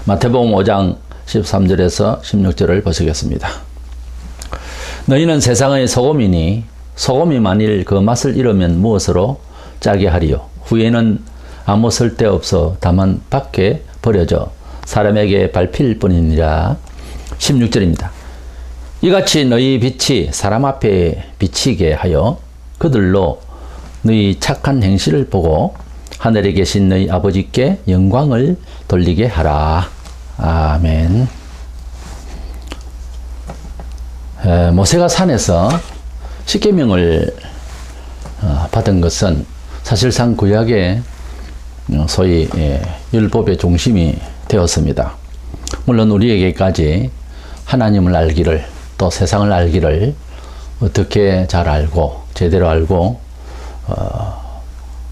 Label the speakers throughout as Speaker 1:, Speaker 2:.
Speaker 1: 마태복음 5장 13절에서 16절을 보시겠습니다. 너희는 세상의 소금이니 소금이 만일 그 맛을 잃으면 무엇으로 짜게 하리요? 후에는 아무 쓸데없어 다만 밖에 버려져 사람에게 밟힐 뿐이니라. 16절입니다. 이같이 너희 빛이 사람 앞에 비치게 하여 그들로 너희 착한 행실을 보고 하늘에 계신 너희 아버지께 영광을 돌리게 하라. 아멘. 모세가 산에서 십계명을 받은 것은 사실상 구약의 소위 율법의 중심이 되었습니다. 물론 우리에게까지 하나님을 알기를, 또 세상을 알기를 어떻게 잘 알고 제대로 알고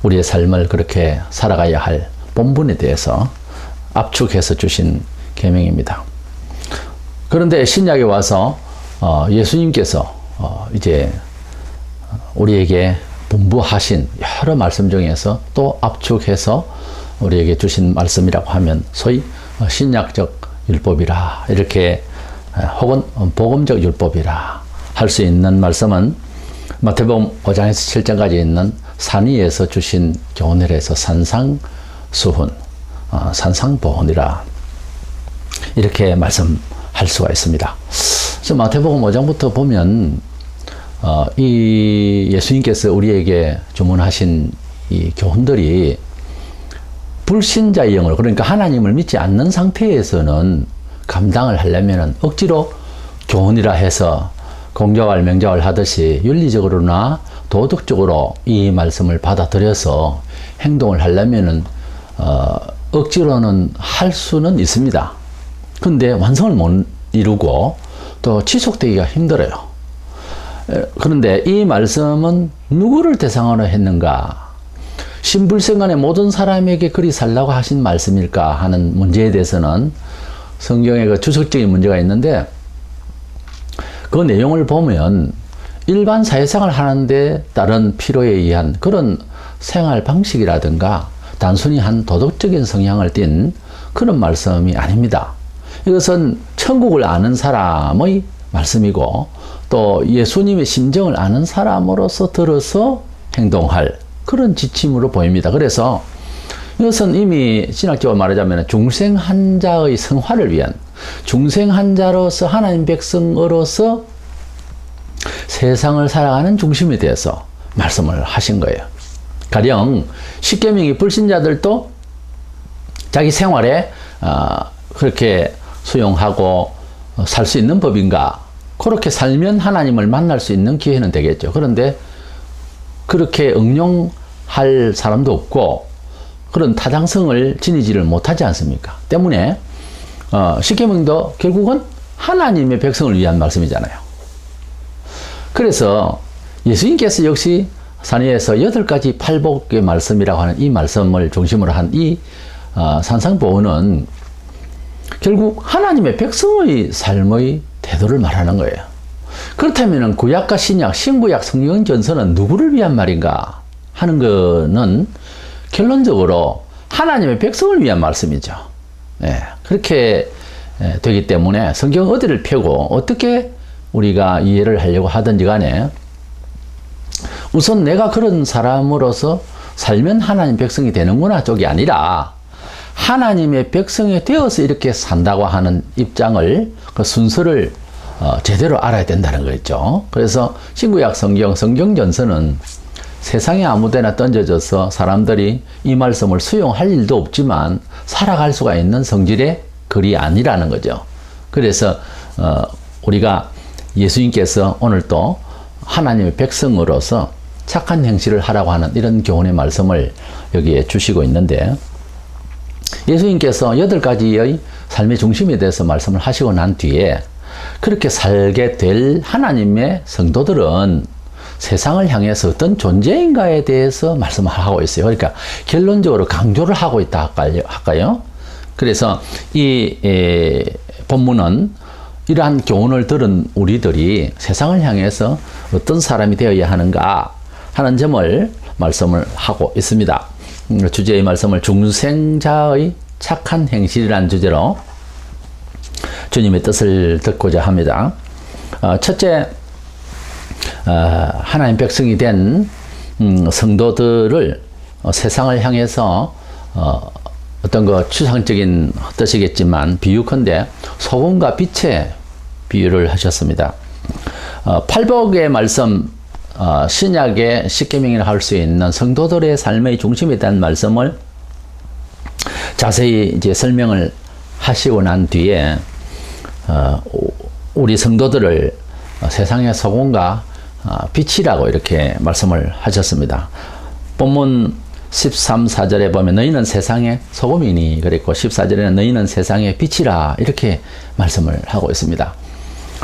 Speaker 1: 우리의 삶을 그렇게 살아가야 할 본분에 대해서 압축해서 주신 계명입니다. 그런데 신약에 와서 예수님께서 이제 우리에게 분부하신 여러 말씀 중에서 또 압축해서 우리에게 주신 말씀이라고 하면 소위 신약적 율법이라, 이렇게 혹은 복음적 율법이라 할 수 있는 말씀은 마태복음 5장에서 7장까지 있는 산 위에서 주신 교훈에서 산상수훈, 산상보훈이라 이렇게 말씀할 수가 있습니다. 그래서 마태복음 5장부터 보면 이 예수님께서 우리에게 주문하신 이 교훈들이 불신자의 영을, 그러니까 하나님을 믿지 않는 상태에서는 감당을 하려면 억지로 교훈이라 해서 공자왈 명자왈 하듯이 윤리적으로나 도덕적으로 이 말씀을 받아들여서 행동을 하려면 억지로는 할 수는 있습니다. 근데 완성을 못 이루고 또 지속되기가 힘들어요. 그런데 이 말씀은 누구를 대상으로 했는가? 신불생간의 모든 사람에게 그리 살라고 하신 말씀일까 하는 문제에 대해서는 성경에 그 주석적인 문제가 있는데, 그 내용을 보면 일반 사회생활을 하는데 따른 필요에 의한 그런 생활 방식이라든가 단순히 한 도덕적인 성향을 띤 그런 말씀이 아닙니다. 이것은 천국을 아는 사람의 말씀이고 또 예수님의 심정을 아는 사람으로서 들어서 행동할 그런 지침으로 보입니다. 그래서 이것은 이미 신학적으로 말하자면 중생한자의 성화를 위한, 중생한자로서 하나님 백성으로서 세상을 살아가는 중심에 대해서 말씀을 하신 거예요. 가령 십계명이 불신자들도 자기 생활에 그렇게 수용하고 살 수 있는 법인가? 그렇게 살면 하나님을 만날 수 있는 기회는 되겠죠. 그런데 그렇게 응용할 사람도 없고 그런 타당성을 지니지를 못하지 않습니까? 때문에 십계명도 결국은 하나님의 백성을 위한 말씀이잖아요. 그래서 예수님께서 역시 산 위에서 8가지 팔복의 말씀이라고 하는 이 말씀을 중심으로 한 이 산상보훈은 결국 하나님의 백성의 삶의 태도를 말하는 거예요. 그렇다면 구약과 신약, 신구약 성경 전서는 누구를 위한 말인가 하는 거는 결론적으로 하나님의 백성을 위한 말씀이죠. 그렇게 되기 때문에 성경 어디를 펴고 어떻게 우리가 이해를 하려고 하든지 간에 우선 내가 그런 사람으로서 살면 하나님 백성이 되는구나 쪽이 아니라 하나님의 백성이 되어서 이렇게 산다고 하는 입장을, 그 순서를 제대로 알아야 된다는 거죠. 그래서 신구약 성경, 성경전서는 세상에 아무데나 던져져서 사람들이 이 말씀을 수용할 일도 없지만 살아갈 수가 있는 성질의 글이 아니라는 거죠. 그래서 우리가 예수님께서 오늘 또 하나님의 백성으로서 착한 행실을 하라고 하는 이런 교훈의 말씀을 여기에 주시고 있는데, 예수님께서 8가지의 삶의 중심에 대해서 말씀을 하시고 난 뒤에 그렇게 살게 될 하나님의 성도들은 세상을 향해서 어떤 존재인가에 대해서 말씀을 하고 있어요. 그러니까 결론적으로 강조를 하고 있다 할까요? 그래서 이 본문은 이러한 교훈을 들은 우리들이 세상을 향해서 어떤 사람이 되어야 하는가 하는 점을 말씀을 하고 있습니다. 주제의 말씀을 중생자의 착한 행실이라는 주제로 주님의 뜻을 듣고자 합니다. 첫째, 하나님 백성이 된 성도들을 세상을 향해서 어떤 거 추상적인 뜻이겠지만 비유컨대 소금과 빛의 비유를 하셨습니다. 팔복의 말씀, 신약의 십계명이라 할 수 있는 성도들의 삶의 중심에 대한 말씀을 자세히 이제 설명을 하시고 난 뒤에 우리 성도들을 세상의 소금과 빛이라고 이렇게 말씀을 하셨습니다. 본문 13, 14절에 보면 너희는 세상의 소금이니 그랬고 14절에는 너희는 세상의 빛이라 이렇게 말씀을 하고 있습니다.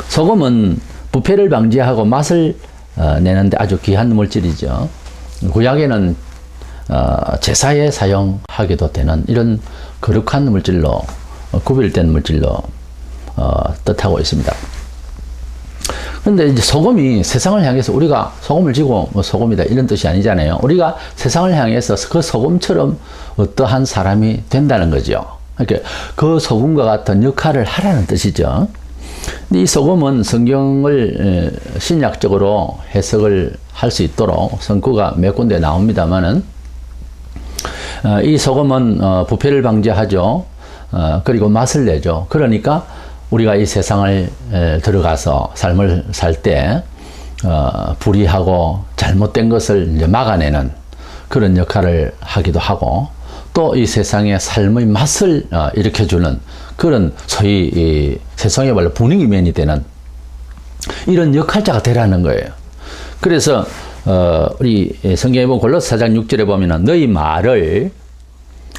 Speaker 1: 소금은 부패를 방지하고 맛을 내는데 아주 귀한 물질이죠. 구약에는 제사에 사용하게도 되는 이런 거룩한 물질로 구별된 물질로 뜻하고 있습니다. 그런데 이제 소금이 세상을 향해서 우리가 소금을 지고 뭐 소금이다 이런 뜻이 아니잖아요. 우리가 세상을 향해서 그 소금처럼 어떠한 사람이 된다는 거죠. 그러니까 그 소금과 같은 역할을 하라는 뜻이죠. 근데 이 소금은 성경을 신약적으로 해석을 할 수 있도록 성구가 몇 군데 나옵니다만은 이 소금은 부패를 방지하죠. 그리고 맛을 내죠. 그러니까 우리가 이 세상을 들어가서 삶을 살 때 불의하고 잘못된 것을 이제 막아내는 그런 역할을 하기도 하고 또 이 세상의 삶의 맛을 일으켜주는 그런 소위 이 세상의 말로 분위기맨이 되는 이런 역할자가 되라는 거예요. 그래서 우리 성경에 보면 골로새 4장 6절에 보면은 너희 말을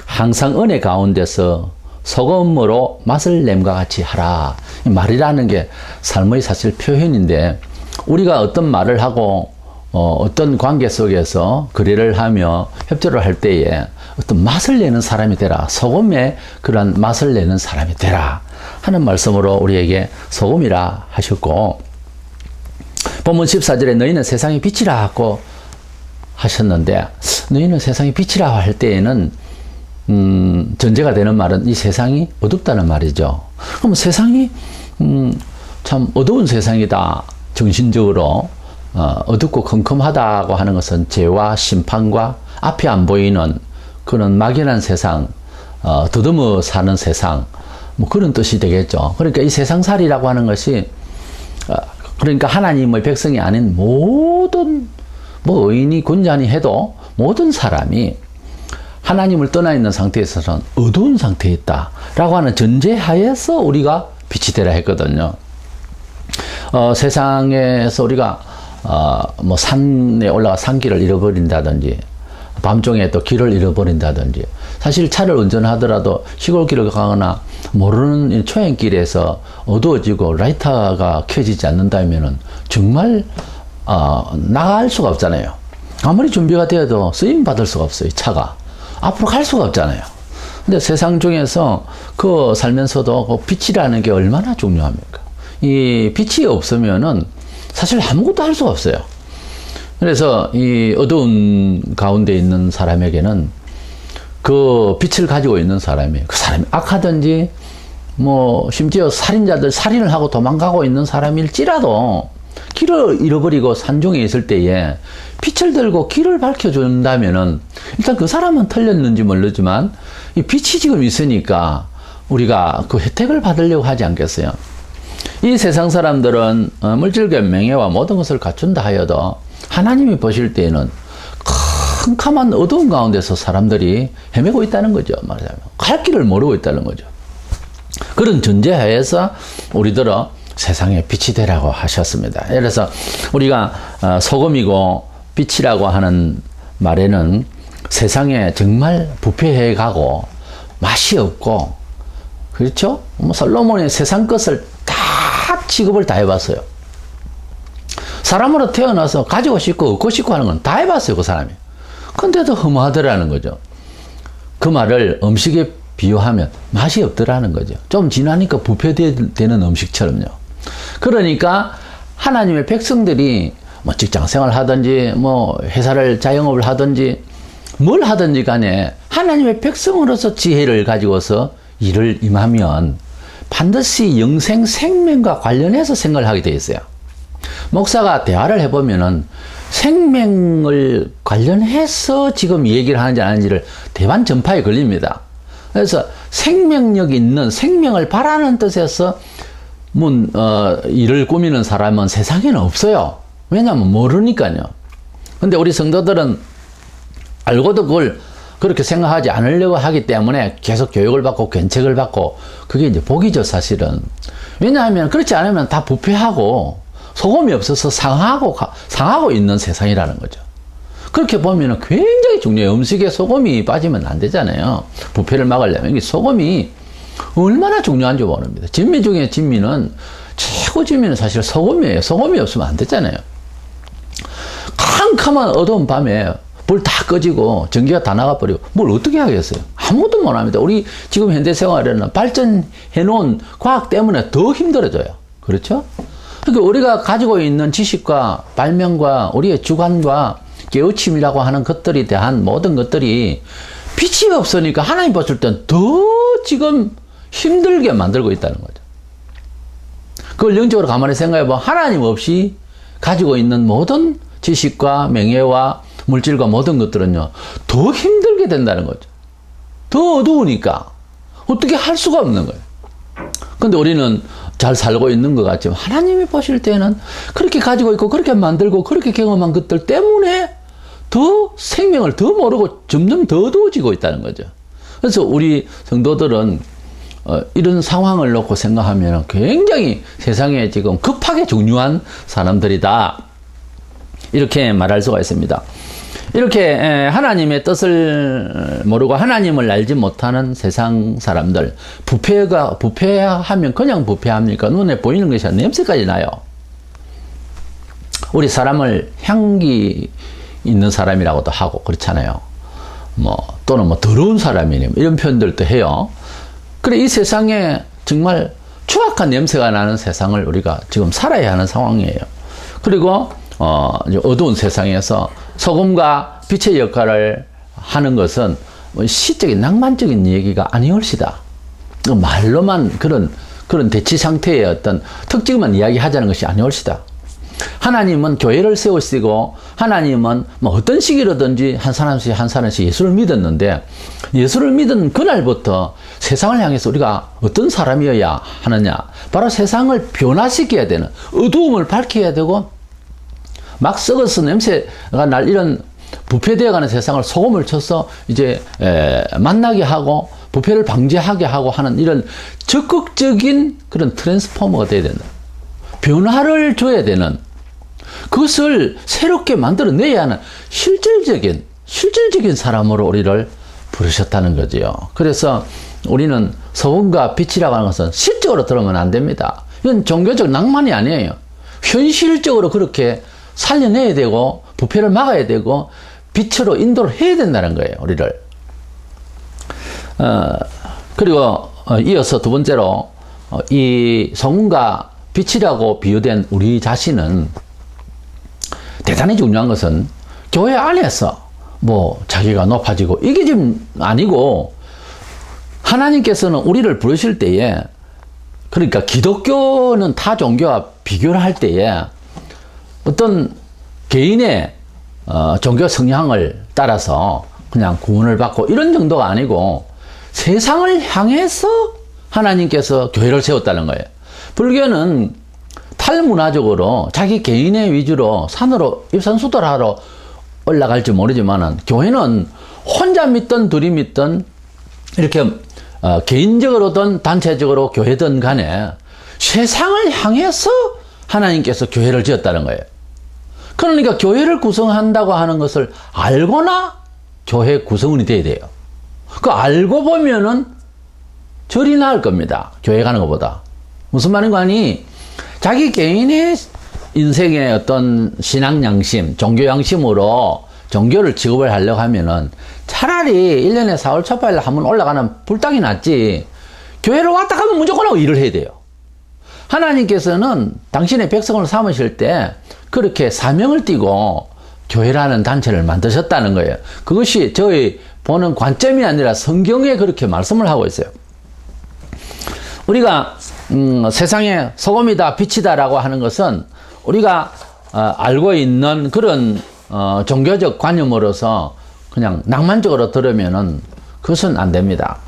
Speaker 1: 항상 은혜 가운데서 소금으로 맛을 냄과 같이 하라. 말이라는 게 삶의 사실 표현인데 우리가 어떤 말을 하고 어떤 관계 속에서 거래를 하며 협조를 할 때에 어떤 맛을 내는 사람이 되라. 소금에 그런 맛을 내는 사람이 되라 하는 말씀으로 우리에게 소금이라 하셨고 본문 14절에 너희는 세상의 빛이라고 하셨는데 너희는 세상의 빛이라 할 때에는 전제가 되는 말은 이 세상이 어둡다는 말이죠. 그럼 세상이 참 어두운 세상이다. 정신적으로 어둡고 컴컴하다고 하는 것은 죄와 심판과 앞이 안 보이는 그런 막연한 세상, 더듬어 사는 세상, 뭐 그런 뜻이 되겠죠. 그러니까 이 세상살이라고 하는 것이 그러니까 하나님의 백성이 아닌 모든 뭐 의인이 군자니 해도 모든 사람이 하나님을 떠나 있는 상태에서는 어두운 상태에 있다라고 하는 전제하에서 우리가 빛이 되라 했거든요. 세상에서 우리가 뭐 산에 올라가 산길을 잃어버린다든지 밤중에 또 길을 잃어버린다든지 사실 차를 운전하더라도 시골길을 가거나 모르는 초행길에서 어두워지고 라이터가 켜지지 않는다면은 정말 나갈 수가 없잖아요. 아무리 준비가 되어도 쓰임 받을 수가 없어요. 차가 앞으로 갈 수가 없잖아요. 근데 세상 중에서 그 살면서도 그 빛이라는 게 얼마나 중요합니까? 이 빛이 없으면은 사실 아무것도 할 수가 없어요. 그래서 이 어두운 가운데 있는 사람에게는 그 빛을 가지고 있는 사람이 그 사람이 악하든지 뭐 심지어 살인자들 살인을 하고 도망가고 있는 사람일지라도 길을 잃어버리고 산중에 있을 때에 빛을 들고 길을 밝혀준다면은 일단 그 사람은 틀렸는지 모르지만 이 빛이 지금 있으니까 우리가 그 혜택을 받으려고 하지 않겠어요? 이 세상 사람들은 물질과 명예와 모든 것을 갖춘다 하여도 하나님이 보실 때에는 캄캄한 어두운 가운데서 사람들이 헤매고 있다는 거죠. 말하자면 갈 길을 모르고 있다는 거죠. 그런 전제하에서 우리들은 세상에 빛이 되라고 하셨습니다. 그래서 우리가 소금이고 빛이라고 하는 말에는 세상에 정말 부패해 가고 맛이 없고 그렇죠? 뭐 솔로몬이 세상 것을 다 취급을 다 해봤어요. 사람으로 태어나서 가지고 싶고 얻고 싶고 하는 건 다 해봤어요. 그 사람이. 근데도 허무하더라는 거죠. 그 말을 음식에 비유하면 맛이 없더라는 거죠. 좀 지나니까 부패되는 음식처럼요. 그러니까 하나님의 백성들이 뭐 직장 생활 하든지 뭐 회사를 자영업을 하든지 뭘 하든지 간에 하나님의 백성으로서 지혜를 가지고서 일을 임하면 반드시 영생 생명과 관련해서 생각을 하게 되어 있어요. 목사가 대화를 해보면은 생명을 관련해서 지금 얘기를 하는지 안 하는지를 대반 전파에 걸립니다. 그래서 생명력 있는 생명을 바라는 뜻에서 일을 꾸미는 사람은 세상에는 없어요. 왜냐하면 모르니까요. 근데 우리 성도들은 알고도 그걸 그렇게 생각하지 않으려고 하기 때문에 계속 교육을 받고 견책을 받고 그게 이제 복이죠, 사실은. 왜냐하면 그렇지 않으면 다 부패하고 소금이 없어서 상하고 있는 세상이라는 거죠. 그렇게 보면 굉장히 중요해요. 음식에 소금이 빠지면 안 되잖아요. 부패를 막으려면. 이 소금이 얼마나 중요한지 모릅니다. 진미 중에 진미는 최고 진미는 사실 소금이에요. 소금이 없으면 안 되잖아요. 캄캄한 어두운 밤에 불 다 꺼지고 전기가 다 나가버리고 뭘 어떻게 하겠어요? 아무것도 못합니다. 우리 지금 현대 생활에는 발전해놓은 과학 때문에 더 힘들어져요. 그렇죠? 그러니까 우리가 가지고 있는 지식과 발명과 우리의 주관과 깨우침이라고 하는 것들에 대한 모든 것들이 빛이 없으니까 하나님 봤을 땐 더 지금 힘들게 만들고 있다는 거죠. 그걸 영적으로 가만히 생각해보면 하나님 없이 가지고 있는 모든 지식과 명예와 물질과 모든 것들은요, 더 힘들게 된다는 거죠. 더 어두우니까 어떻게 할 수가 없는 거예요. 근데 우리는 잘 살고 있는 것 같지만 하나님이 보실 때는 그렇게 가지고 있고 그렇게 만들고 그렇게 경험한 것들 때문에 더 생명을 더 모르고 점점 더 어두워지고 있다는 거죠. 그래서 우리 성도들은 이런 상황을 놓고 생각하면 굉장히 세상에 지금 급하게 중요한 사람들이다. 이렇게 말할 수가 있습니다. 이렇게 하나님의 뜻을 모르고 하나님을 알지 못하는 세상 사람들, 부패하면 그냥 부패합니까? 눈에 보이는 것이 냄새까지 나요. 우리 사람을 향기 있는 사람이라고도 하고 그렇잖아요. 또는 더러운 사람이네, 이런 표현들도 해요. 그래, 이 세상에 정말 추악한 냄새가 나는 세상을 우리가 지금 살아야 하는 상황이에요. 그리고 어두운 세상에서 소금과 빛의 역할을 하는 것은 시적인 낭만적인 얘기가 아니올시다. 말로만 그런 대치 상태의 어떤 특징만 이야기하자는 것이 아니올시다. 하나님은 교회를 세우시고 하나님은 어떤 시기로든지 한 사람씩 예수를 믿었는데, 예수를 믿은 그날부터 세상을 향해서 우리가 어떤 사람이어야 하느냐, 바로 세상을 변화시켜야 되는, 어두움을 밝혀야 되고 막 썩어서 냄새가 날 이런 부패되어 가는 세상을 소금을 쳐서 이제 만나게 하고 부패를 방지하게 하고 하는 이런 적극적인 그런 트랜스포머가 돼야 된다. 변화를 줘야 되는, 그것을 새롭게 만들어내야 하는 실질적인 사람으로 우리를 부르셨다는 거지요. 그래서 우리는 소금과 빛이라고 하는 것은 시적으로 들으면 안 됩니다. 이건 종교적 낭만이 아니에요. 현실적으로 그렇게 살려내야 되고 부패를 막아야 되고 빛으로 인도를 해야 된다는 거예요, 우리를. 그리고 이어서 두 번째로 이 소금과 빛이라고 비유된 우리 자신은 대단히 중요한 것은 교회 안에서 자기가 높아지고 이게 지금 아니고, 하나님께서는 우리를 부르실 때에, 그러니까 기독교는 타 종교와 비교를 할 때에 어떤 개인의 종교 성향을 따라서 그냥 구원을 받고 이런 정도가 아니고 세상을 향해서 하나님께서 교회를 세웠다는 거예요. 불교는 탈문화적으로 자기 개인의 위주로 산으로 입산수도하러 올라갈지 모르지만, 교회는 혼자 믿든 둘이 믿든 이렇게 개인적으로든 단체적으로 교회든 간에 세상을 향해서 하나님께서 교회를 지었다는 거예요. 그러니까 교회를 구성한다고 하는 것을 알고나 교회 구성원이 돼야 돼요. 그 알고 보면은 절이 나을 겁니다, 교회 가는 것보다. 무슨 말인가 하니, 자기 개인의 인생의 어떤 신앙 양심, 종교 양심으로 종교를 취급을 하려고 하면은 차라리 1년에 4월 초파일 한번 올라가는 불닭이 낫지, 교회를 왔다 가면 무조건 하고 일을 해야 돼요. 하나님께서는 당신의 백성을 삼으실 때 그렇게 사명을 띠고 교회라는 단체를 만드셨다는 거예요. 그것이 저희 보는 관점이 아니라 성경에 그렇게 말씀을 하고 있어요. 우리가 세상에 소금이다 빛이다라고 하는 것은 우리가 알고 있는 그런 종교적 관념으로서 그냥 낭만적으로 들으면은 그것은 안 됩니다.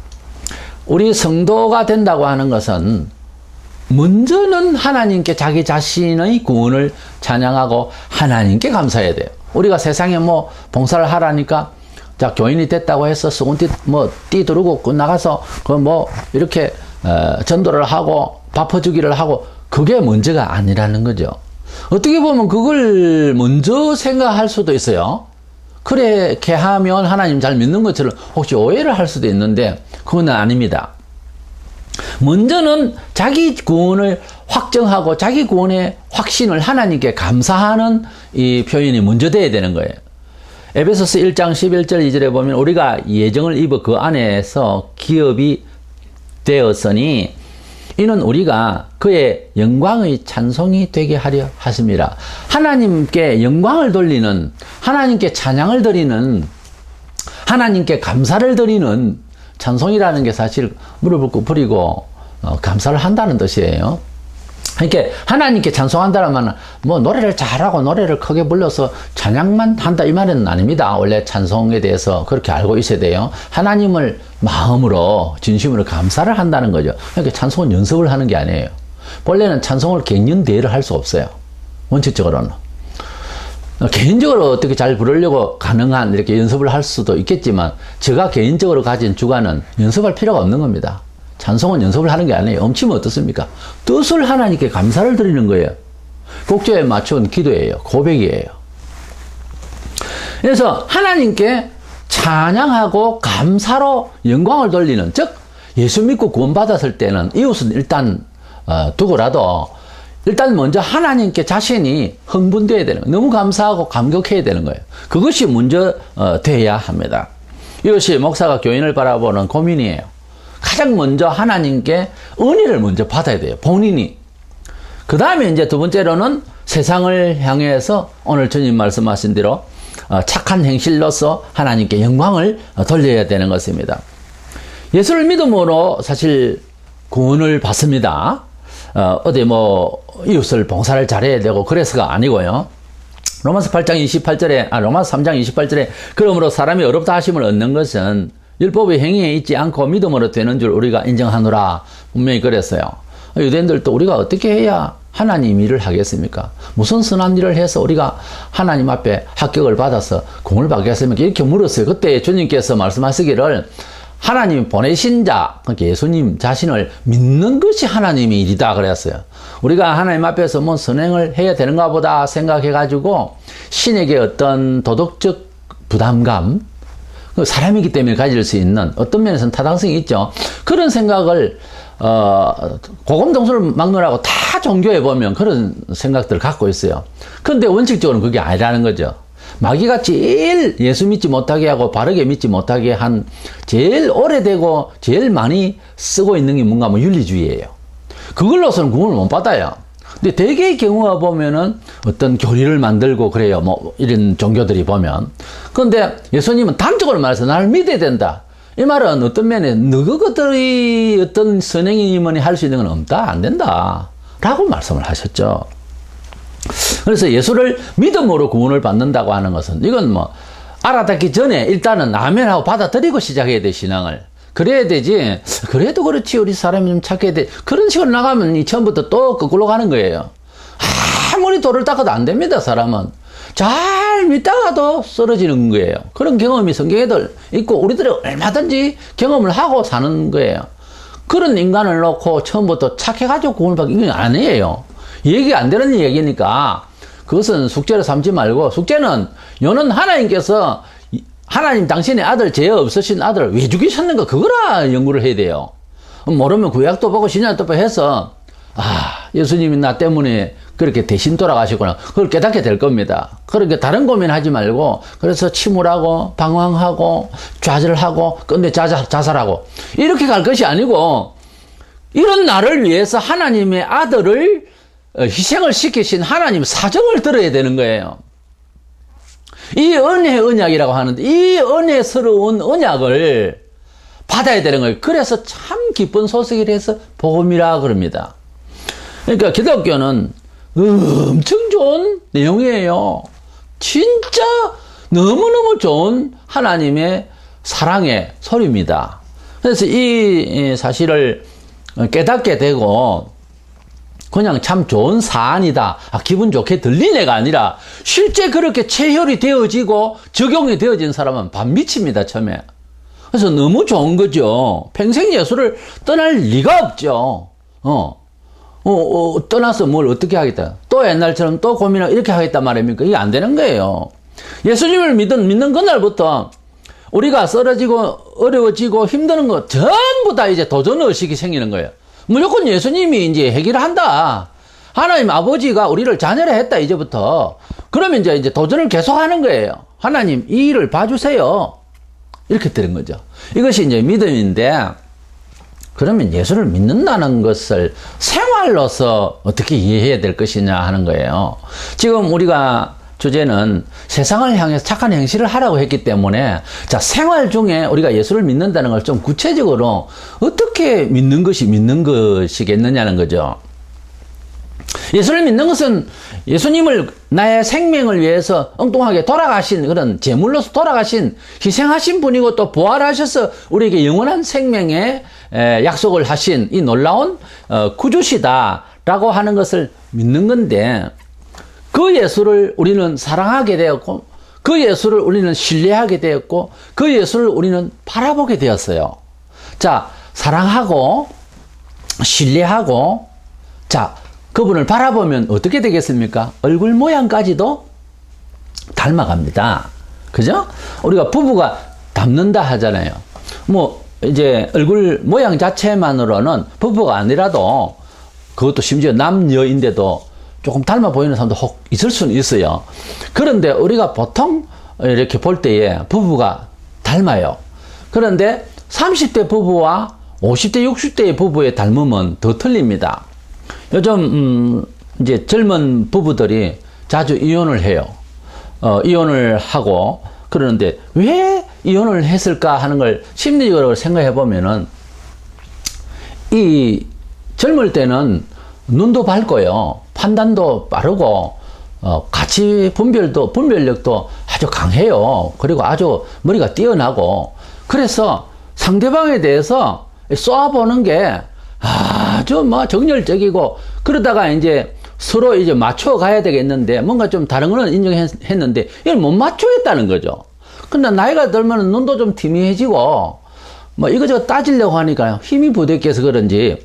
Speaker 1: 우리 성도가 된다고 하는 것은 먼저는 하나님께 자기 자신의 구원을 찬양하고 하나님께 감사해야 돼요. 우리가 세상에 뭐 봉사를 하라니까 자 교인이 됐다고 해서 수건띠 띠 두르고 나가서 그 뭐 이렇게 전도를 하고 밥퍼주기를 하고 그게 문제가 아니라는 거죠. 어떻게 보면 그걸 먼저 생각할 수도 있어요. 그렇게 하면 하나님 잘 믿는 것처럼 혹시 오해를 할 수도 있는데 그건 아닙니다. 먼저는 자기 구원을 확정하고 자기 구원의 확신을 하나님께 감사하는 이 표현이 먼저 돼야 되는 거예요. 에베소서 1장 11절 2절에 보면 우리가 예정을 입어 그 안에서 기업이 되었으니 이는 우리가 그의 영광의 찬송이 되게 하려 하심이라. 하나님께 영광을 돌리는, 하나님께 찬양을 드리는, 하나님께 감사를 드리는 찬송이라는 게 사실 무릎을 꿇고 감사를 한다는 뜻이에요. 그러니까 하나님께 찬송한다는 말은 뭐 노래를 잘하고 노래를 크게 불러서 찬양만 한다 이 말은 아닙니다. 원래 찬송에 대해서 그렇게 알고 있어야 돼요. 하나님을 마음으로 진심으로 감사를 한다는 거죠. 그러니까 찬송은 연습을 하는 게 아니에요. 본래는 찬송을 갱년대회를 할 수 없어요. 원칙적으로는. 개인적으로 어떻게 잘 부르려고 가능한 이렇게 연습을 할 수도 있겠지만 제가 개인적으로 가진 주관은 연습할 필요가 없는 겁니다. 찬송은 연습을 하는 게 아니에요. 음치면 어떻습니까? 뜻을 하나님께 감사를 드리는 거예요. 곡조에 맞춘 기도예요. 고백이에요. 그래서 하나님께 찬양하고 감사로 영광을 돌리는, 즉 예수 믿고 구원받았을 때는 이웃은 일단 두고라도 일단 먼저 하나님께 자신이 흥분되어야 되는 거예요. 너무 감사하고 감격해야 되는 거예요. 그것이 먼저 돼야 합니다. 이것이 목사가 교인을 바라보는 고민이에요. 가장 먼저 하나님께 은혜를 먼저 받아야 돼요. 본인이. 그 다음에 이제 두 번째로는 세상을 향해서 오늘 주님 말씀하신 대로 착한 행실로서 하나님께 영광을 돌려야 되는 것입니다. 예수를 믿음으로 사실 구원을 받습니다. 어디 뭐 이웃을 봉사를 잘해야 되고 그래서가 아니고요. 로마서 8장 28절에 로마서 3장 28절에 그러므로 사람이 어렵다 하심을 얻는 것은 율법의 행위에 있지 않고 믿음으로 되는 줄 우리가 인정하노라. 분명히 그랬어요. 유대인들도 우리가 어떻게 해야 하나님 일을 하겠습니까? 무슨 선한 일을 해서 우리가 하나님 앞에 합격을 받아서 공을 받겠습니까? 이렇게 물었어요. 그때 주님께서 말씀하시기를 하나님 보내신 자, 그러니까 예수님 자신을 믿는 것이 하나님의 일이다 그랬어요. 우리가 하나님 앞에서 뭐 선행을 해야 되는가 보다 생각해가지고 신에게 어떤 도덕적 부담감, 사람이기 때문에 가질 수 있는 어떤 면에서는 타당성이 있죠. 그런 생각을 고공동수를 막론하고 다 종교에 보면 그런 생각들을 갖고 있어요. 그런데 원칙적으로는 그게 아니라는 거죠. 마귀가 제일 예수 믿지 못하게 하고 바르게 믿지 못하게 한 제일 오래되고 제일 많이 쓰고 있는 게 뭔가 뭐 윤리주의예요. 그걸로서는 구원을 못 받아요. 근데 대개의 경우가 보면은 어떤 교리를 만들고 그래요. 뭐 이런 종교들이 보면. 그런데 예수님은 단적으로 말해서 나를 믿어야 된다. 이 말은 어떤 면에 너희들이 어떤 선행이면 할 수 있는 건 없다. 안 된다. 라고 말씀을 하셨죠. 그래서 예수를 믿음으로 구원을 받는다고 하는 것은 이건 뭐 알아듣기 전에 일단은 아멘하고 받아들이고 시작해야 돼, 신앙을. 그래야 되지. 그래도 그렇지 우리 사람이 좀 착해야 돼. 그런 식으로 나가면 이 처음부터 또 거꾸로 가는 거예요. 아무리 돌을 닦아도 안 됩니다. 사람은 잘 믿다가도 쓰러지는 거예요. 그런 경험이 성경에도 있고 우리들이 얼마든지 경험을 하고 사는 거예요. 그런 인간을 놓고 처음부터 착해가지고 구원을 받기 이건 아니에요. 얘기 안 되는 얘기니까 그것은 숙제로 삼지 말고, 숙제는 너는 하나님께서 하나님 당신의 아들, 죄 없으신 아들을 왜 죽이셨는가, 그거라 연구를 해야 돼요. 모르면 구약도 보고 신약도 보고 해서 예수님이 나 때문에 그렇게 대신 돌아가시구나, 그걸 깨닫게 될 겁니다. 그러니까 다른 고민하지 말고, 그래서 침울하고 방황하고 좌절하고 끝내 자살하고 이렇게 갈 것이 아니고, 이런 나를 위해서 하나님의 아들을 희생을 시키신 하나님 사정을 들어야 되는 거예요. 이 은혜의 언약이라고 하는데 이 은혜스러운 언약을 받아야 되는 거예요. 그래서 참 기쁜 소식이라 해서 복음이라 그럽니다. 그러니까 기독교는 엄청 좋은 내용이에요. 진짜 너무너무 좋은 하나님의 사랑의 소리입니다. 그래서 이 사실을 깨닫게 되고 그냥 참 좋은 사안이다, 기분 좋게 들리네가 아니라 실제 그렇게 체혈이 되어지고 적용이 되어진 사람은 반미칩니다, 처음에. 그래서 너무 좋은 거죠. 평생 예수를 떠날 리가 없죠. 떠나서 뭘 어떻게 하겠다. 또 옛날처럼 또 고민하고 이렇게 하겠단 말입니까? 이게 안 되는 거예요. 예수님을 믿는 그날부터 우리가 쓰러지고 어려워지고 힘드는 거 전부 다 이제 도전의식이 생기는 거예요. 무조건 예수님이 이제 해결을 한다. 하나님 아버지가 우리를 자녀라 했다, 이제부터. 그러면 이제 도전을 계속 하는 거예요. 하나님, 이 일을 봐주세요. 이렇게 되는 거죠. 이것이 이제 믿음인데, 그러면 예수를 믿는다는 것을 생활로서 어떻게 이해해야 될 것이냐 하는 거예요. 지금 우리가 주제는 세상을 향해서 착한 행실을 하라고 했기 때문에, 자, 생활 중에 우리가 예수를 믿는다는 걸 좀 구체적으로 어떻게 믿는 것이겠느냐는 거죠. 예수를 믿는 것은 예수님을 나의 생명을 위해서 엉뚱하게 돌아가신, 그런 제물로서 돌아가신, 희생하신 분이고 또 부활하셔서 우리에게 영원한 생명의 약속을 하신 이 놀라운 구주시다라고 하는 것을 믿는 건데, 그 예수를 우리는 사랑하게 되었고, 그 예수를 우리는 신뢰하게 되었고, 그 예수를 우리는 바라보게 되었어요. 자, 사랑하고 신뢰하고, 자, 그분을 바라보면 어떻게 되겠습니까? 얼굴 모양까지도 닮아갑니다. 그죠? 우리가 부부가 닮는다 하잖아요. 뭐 이제 얼굴 모양 자체만으로는 부부가 아니라도, 그것도 심지어 남녀인데도 조금 닮아 보이는 사람도 혹 있을 수는 있어요. 그런데 우리가 보통 이렇게 볼 때에 부부가 닮아요. 그런데 30대 부부와 50대, 60대의 부부의 닮음은 더 틀립니다. 요즘 이제 젊은 부부들이 자주 이혼을 해요. 이혼을 하고 그러는데 왜 이혼을 했을까 하는 걸 심리적으로 생각해 보면은, 이 젊을 때는 눈도 밝고요, 판단도 빠르고, 가치 분별력도 아주 강해요. 그리고 아주 머리가 뛰어나고, 그래서 상대방에 대해서 쏘아보는 게 아주 정열적이고, 그러다가 이제 서로 이제 맞춰가야 되겠는데, 뭔가 좀 다른 거는 인정했는데, 이걸 못 맞추겠다는 거죠. 근데 나이가 들면 눈도 좀 희미해지고, 이거저거 따지려고 하니까 힘이 부족해서 그런지,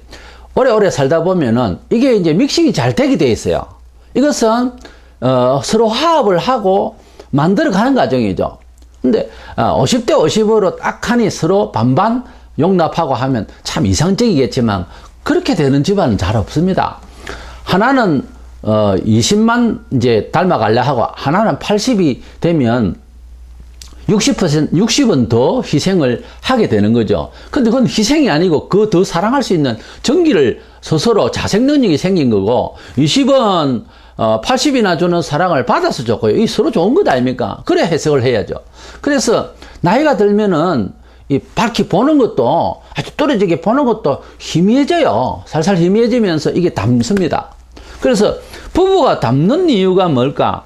Speaker 1: 오래오래 살다 보면은 이게 이제 믹싱이 잘 되게 돼 있어요. 이것은 서로 화합을 하고 만들어가는 과정이죠. 근데 50대 50으로 딱 하니 서로 반반 용납하고 하면 참 이상적이겠지만, 그렇게 되는 집안은 잘 없습니다. 하나는 20만 이제 닮아가려 하고, 하나는 80이 되면 60은 더 희생을 하게 되는 거죠. 근데 그건 희생이 아니고 그 더 사랑할 수 있는 정기를 스스로 자생 능력이 생긴 거고, 20은 80이나 주는 사랑을 받아서 좋고요. 이 서로 좋은 것 아닙니까? 그래 해석을 해야죠. 그래서 나이가 들면은 이 밝히 보는 것도, 아주 뚜렷하게 보는 것도 희미해져요. 살살 희미해지면서 이게 닮습니다. 그래서 부부가 닮는 이유가 뭘까?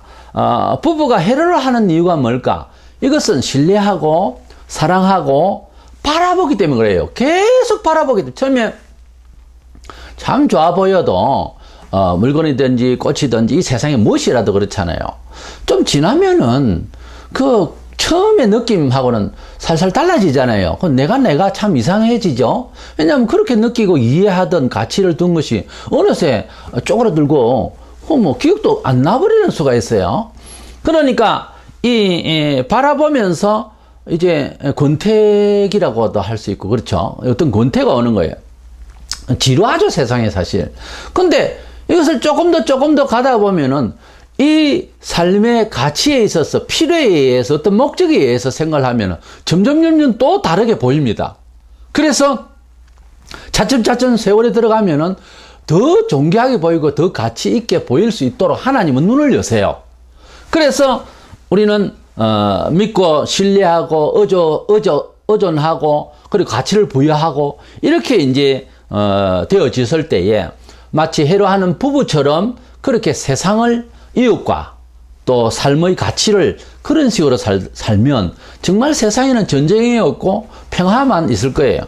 Speaker 1: 부부가 해를 하는 이유가 뭘까? 이것은 신뢰하고 사랑하고 바라보기 때문에 그래요. 계속 바라보기 때문에. 처음에 참 좋아 보여도 물건이든지 꽃이든지 이 세상에 무엇이라도 그렇잖아요. 좀 지나면은 그 처음에 느낌하고는 살살 달라지잖아요. 그럼 내가 참 이상해지죠. 왜냐하면 그렇게 느끼고 이해하던 가치를 둔 것이 어느새 쪼그라들고 기억도 안 나버리는 수가 있어요. 그러니까 바라보면서 이제 권태기라고도 할 수 있고, 그렇죠. 어떤 권태가 오는 거예요. 지루하죠, 세상에 사실. 근데 이것을 조금 더 가다 보면은 이 삶의 가치에 있어서, 필요에 의해서, 어떤 목적에 의해서 생각을 하면은 점점 또 다르게 보입니다. 그래서 차츰 세월이 들어가면은 더 존귀하게 보이고 더 가치 있게 보일 수 있도록 하나님은 눈을 여세요. 그래서 우리는 믿고 신뢰하고 의존하고 그리고 가치를 부여하고 이렇게 이제 되어졌을 때에 마치 해로하는 부부처럼 그렇게 세상을 이웃과 또 삶의 가치를 그런 식으로 살면 정말 세상에는 전쟁이 없고 평화만 있을 거예요.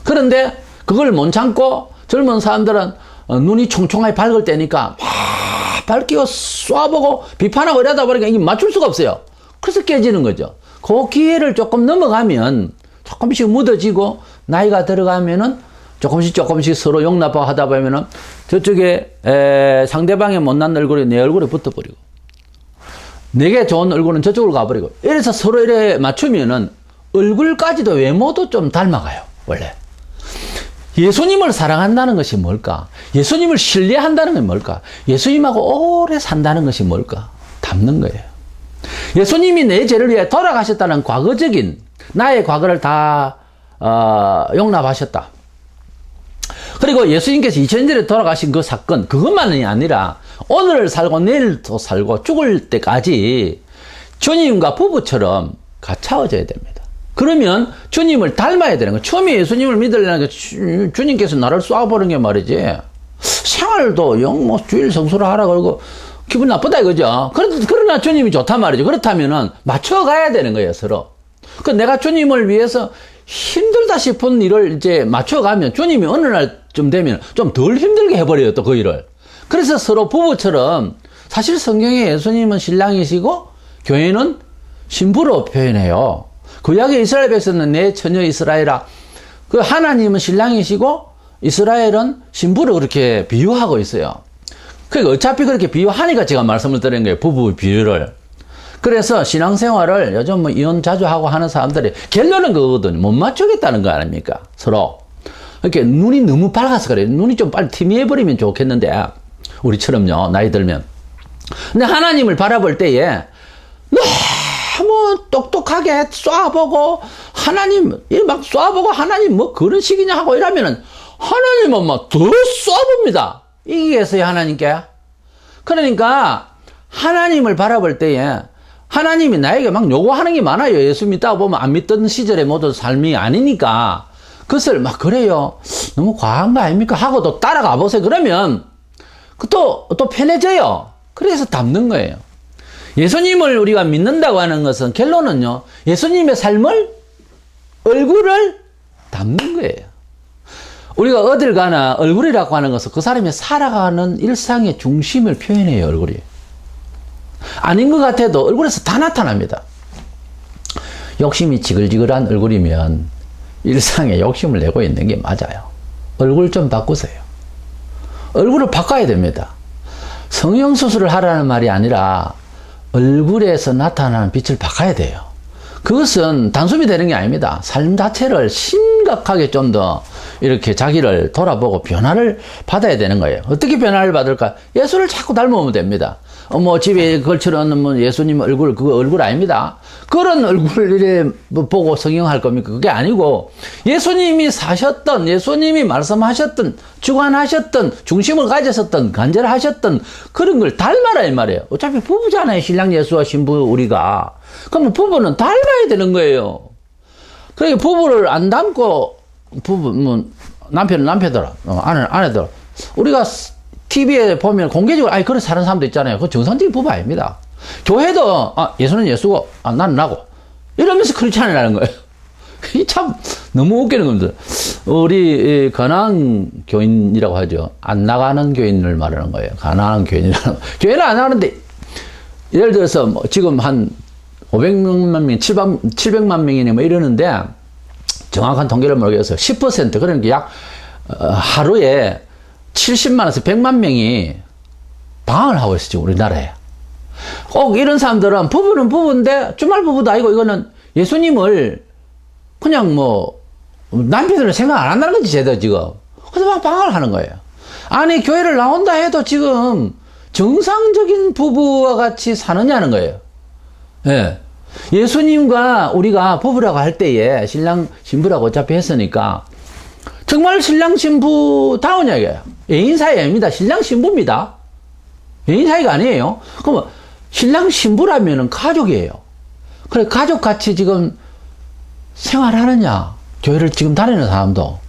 Speaker 1: 그런데 그걸 못 참고 젊은 사람들은 눈이 총총하게 밝을 때니까 막 밝히고 쏴보고 비판하고 이러다 보니까 이게 맞출 수가 없어요. 그래서 깨지는 거죠. 그 기회를 조금 넘어가면 조금씩 묻어지고 나이가 들어가면은 조금씩 서로 용납하고 하다 보면은 저쪽에 상대방의 못난 얼굴이 내 얼굴에 붙어버리고 내게 좋은 얼굴은 저쪽으로 가버리고 이래서 서로 이래 맞추면은 얼굴까지도 외모도 좀 닮아가요. 원래 예수님을 사랑한다는 것이 뭘까? 예수님을 신뢰한다는 게 뭘까? 예수님하고 오래 산다는 것이 뭘까? 닮는 거예요. 예수님이 내 죄를 위해 돌아가셨다는 과거적인 나의 과거를 다 용납하셨다. 그리고 예수님께서 2000년 전에 돌아가신 그 사건 그것만이 아니라 오늘을 살고 내일도 살고 죽을 때까지 주님과 부부처럼 가차워져야 됩니다. 그러면 주님을 닮아야 되는 거예요. 처음에 예수님을 믿으려는 게 주님께서 나를 쏴보는 게 말이지 생활도 주일 성수를 하라 그러고 기분 나쁘다 이거죠. 그러나 주님이 좋단 말이죠. 그렇다면은 맞춰가야 되는 거예요, 서로. 그 내가 주님을 위해서 힘들다 싶은 일을 이제 맞춰가면 주님이 어느 날쯤 되면 좀 덜 힘들게 해버려요, 또 그 일을. 그래서 서로 부부처럼 사실 성경에 예수님은 신랑이시고 교회는 신부로 표현해요. 구약의 이스라엘 백성은 내 처녀 이스라엘아. 그 하나님은 신랑이시고 이스라엘은 신부로 그렇게 비유하고 있어요. 그러니까 어차피 그렇게 비유하니까 제가 말씀을 드린 거예요. 부부 비유를. 그래서 신앙생활을 요즘 뭐 이혼 자주 하고 하는 사람들이 결론은 그거거든요. 못 맞추겠다는 거 아닙니까? 서로. 이렇게 눈이 너무 밝아서 그래요. 눈이 좀 빨리 희미해버리면 좋겠는데 우리처럼요. 나이 들면. 근데 하나님을 바라볼 때에 너무 똑똑하게 쏴보고 하나님 막 쏴보고 하나님 뭐 그런 식이냐 하고 이러면은 하나님은 막 더 쏴봅니다. 이기겠어요, 하나님께? 그러니까 하나님을 바라볼 때에 하나님이 나에게 막 요구하는 게 많아요. 예수 믿다 보면 안 믿던 시절의 모든 삶이 아니니까 그것을 막 그래요. 너무 과한 거 아닙니까? 하고도 따라가 보세요. 그러면 또 편해져요. 그래서 닮는 거예요. 예수님을 우리가 믿는다고 하는 것은 결론은요. 예수님의 삶을 얼굴을 닮는 거예요. 우리가 어딜 가나 얼굴이라고 하는 것은 그 사람이 살아가는 일상의 중심을 표현해요. 얼굴이. 아닌 것 같아도 얼굴에서 다 나타납니다. 욕심이 지글지글한 얼굴이면 일상에 욕심을 내고 있는 게 맞아요. 얼굴 좀 바꾸세요. 얼굴을 바꿔야 됩니다. 성형수술을 하라는 말이 아니라 얼굴에서 나타나는 빛을 바꿔야 돼요. 그것은 단숨이 되는 게 아닙니다. 삶 자체를 심각하게 좀 더 이렇게 자기를 돌아보고 변화를 받아야 되는 거예요. 어떻게 변화를 받을까? 예수를 자꾸 닮으면 됩니다. 뭐 집에 걸쳐놓는 뭐 예수님 얼굴, 그거 얼굴 아닙니다. 그런 얼굴을 보고 성형할 겁니까? 그게 아니고 예수님이 사셨던, 예수님이 말씀하셨던, 주관하셨던, 중심을 가졌었던, 간절하셨던 그런 걸 닮아라 이 말이에요. 어차피 부부잖아요. 신랑 예수와 신부 우리가. 그러면 부부는 닮아야 되는 거예요. 그러니까 부부를 안 닮고 뭐 남편은 남편대로, 아내는 아내대로. 우리가 TV에 보면 공개적으로 그런 사는 사람도 있잖아요. 그건 정상적인 부부 아닙니다. 교회도 예수는 예수고 나는 나고 이러면서 크리스찬이라는 거예요. 이 참 너무 웃기는 겁니다. 우리 가나안 교인이라고 하죠. 안 나가는 교인을 말하는 거예요. 가나안 교인이라는. 교회는 안 나가는데 예를 들어서 뭐 지금 한 500만 명, 700만 명이네 뭐 이러는데 정확한 통계를 모르겠어요. 10% 그러니까 약 하루에 70만에서 100만 명이 방황을 하고 있어요. 우리나라에. 꼭 이런 사람들은 부부는 부부인데 주말 부부도 아니고 이거는 예수님을 그냥 뭐 남편으로 생각 안 한다는 거지 제대로 지금. 그래서 막 방황을 하는 거예요. 아니 교회를 나온다 해도 지금 정상적인 부부와 같이 사느냐는 거예요. 예. 예수님과 우리가 부부라고 할 때에 신랑 신부라고 어차피 했으니까 정말 신랑 신부다우냐 이거예요. 애인 사이 아닙니다. 신랑 신부입니다. 애인 사이가 아니에요. 그럼 신랑 신부라면은 가족이에요. 그래, 가족같이 지금 생활하느냐? 교회를 지금 다니는 사람도.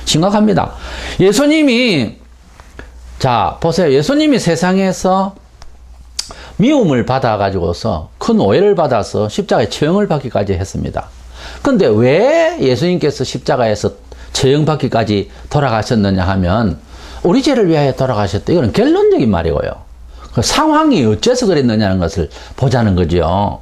Speaker 1: 심각합니다. 예수님이, 자, 보세요. 예수님이 세상에서 미움을 받아가지고서 큰 오해를 받아서 십자가에 처형을 받기까지 했습니다. 근데 왜 예수님께서 십자가에서 처형받기까지 돌아가셨느냐 하면 우리 죄를 위하여 돌아가셨다. 이거는 결론적인 말이고요. 그 상황이 어째서 그랬느냐는 것을 보자는 거죠.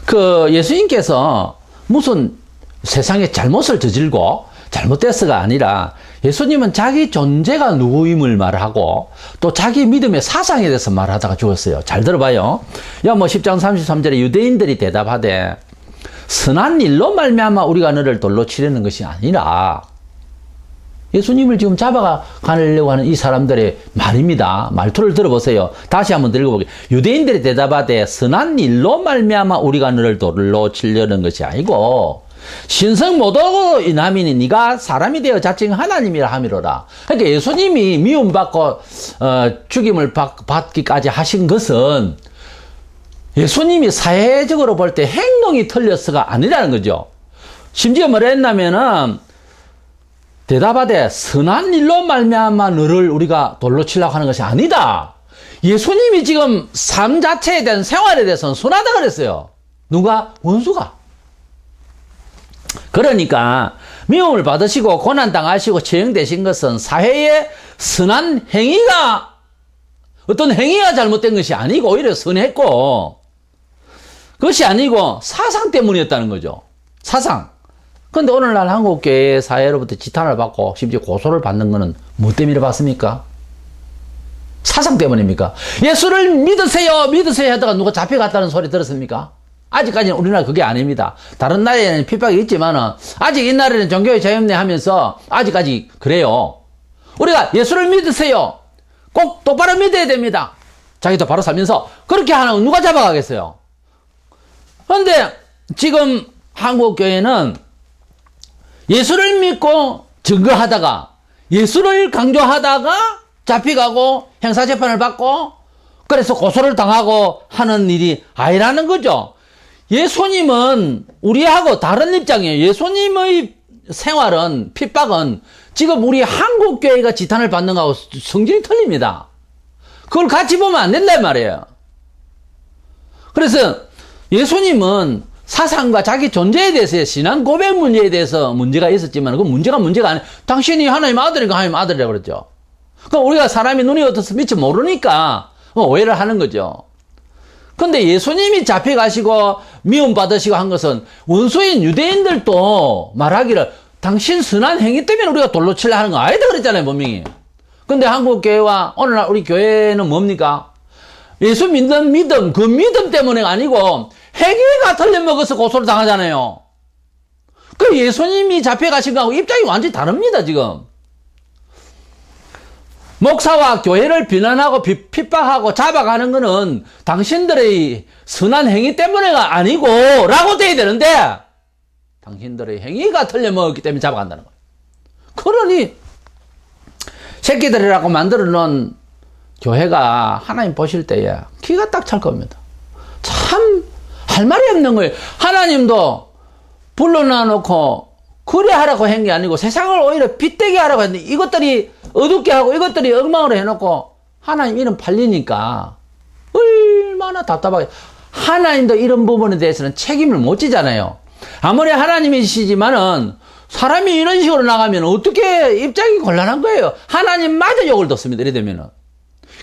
Speaker 1: 그 예수님께서 무슨 세상에 잘못을 저질고 잘못됐어가 아니라 예수님은 자기 존재가 누구임을 말하고 또 자기 믿음의 사상에 대해서 말하다가 죽었어요. 잘 들어봐요. 야, 뭐 10장 33절에 유대인들이 대답하되 선한 일로 말미암아 우리가 너를 돌로 치려는 것이 아니라, 예수님을 지금 잡아가려고 하는 이 사람들의 말입니다. 말투를 들어보세요. 다시 한번 읽어볼게요. 유대인들이 대답하되 선한 일로 말미암아 우리가 너를 돌로 치려는 것이 아니고 신성 모독 이남이니 네가 사람이 되어 자칭 하나님이라 함이로라. 그러니까 예수님이 미움받고 죽임을 받기까지 하신 것은 예수님이 사회적으로 볼 때 행동이 틀렸어가 아니라는 거죠. 심지어 뭐라 했냐면은 대답하되 선한 일로 말미암아 너를 우리가 돌로 치려고 하는 것이 아니다. 예수님이 지금 삶 자체에 대한 생활에 대해서는 선하다 그랬어요. 누가? 원수가. 그러니까 미움을 받으시고 고난당하시고 처형되신 것은 사회의 선한 행위가, 어떤 행위가 잘못된 것이 아니고 오히려 선했고, 그것이 아니고 사상 때문이었다는 거죠. 사상. 근데 오늘날 한국교회 사회로부터 지탄을 받고 심지어 고소를 받는 것은 뭐 때문에 받습니까? 사상 때문입니까? 예수를 믿으세요, 믿으세요 하다가 누가 잡혀갔다는 소리 들었습니까? 아직까지는 우리나라 그게 아닙니다. 다른 나라에는 핍박이 있지만은 아직 이 나라에는 종교의 자유인내 하면서 아직까지 그래요. 우리가 예수를 믿으세요. 꼭 똑바로 믿어야 됩니다. 자기도 바로 살면서 그렇게 하는 누가 잡아가겠어요? 그런데 지금 한국교회는 예수를 믿고 증거하다가 예수를 강조하다가 잡혀가고 형사재판을 받고 그래서 고소를 당하고 하는 일이 아니라는 거죠. 예수님은 우리하고 다른 입장이에요. 예수님의 생활은, 핍박은 지금 우리 한국교회가 지탄을 받는 거하고 성질이 틀립니다. 그걸 같이 보면 안 된단 말이에요. 그래서 예수님은 사상과 자기 존재에 대해서 신앙 고백 문제에 대해서 문제가 있었지만 그 문제가 아니에요. 당신이 하나님 아들이니까 하나님 아들이라고 그러죠. 그러니까 우리가 사람이 눈이 어떻서 미처 모르니까 오해를 하는 거죠. 근데 예수님이 잡혀가시고 미움받으시고 한 것은 원수인 유대인들도 말하기를 당신 선한 행위 때문에 우리가 돌로 치려 하는 거 아니다 그랬잖아요, 분명히. 근데 한국교회와 오늘날 우리 교회는 뭡니까? 예수 믿는 믿음, 그 믿음 때문에 아니고 행위가 틀려먹어서 고소를 당하잖아요. 그 예수님이 잡혀가신 거하고 입장이 완전히 다릅니다, 지금. 목사와 교회를 비난하고 핍박하고 잡아가는 거는 당신들의 선한 행위 때문에가 아니고 라고 돼야 되는데 당신들의 행위가 틀려먹었기 때문에 잡아간다는 거예요. 그러니 새끼들이라고 만들어 놓은 교회가 하나님 보실 때에 기가 딱 찰 겁니다. 참 할 말이 없는 거예요. 하나님도 불러놔놓고 그래 하라고 한 게 아니고 세상을 오히려 빛되게 하라고 했는데 이것들이 어둡게 하고 이것들이 엉망으로 해놓고 하나님 이름 팔리니까 얼마나 답답하게. 하나님도 이런 부분에 대해서는 책임을 못 지잖아요. 아무리 하나님이시지만은 사람이 이런 식으로 나가면 어떻게 입장이 곤란한 거예요. 하나님마저 욕을 듣습니다. 이래 되면은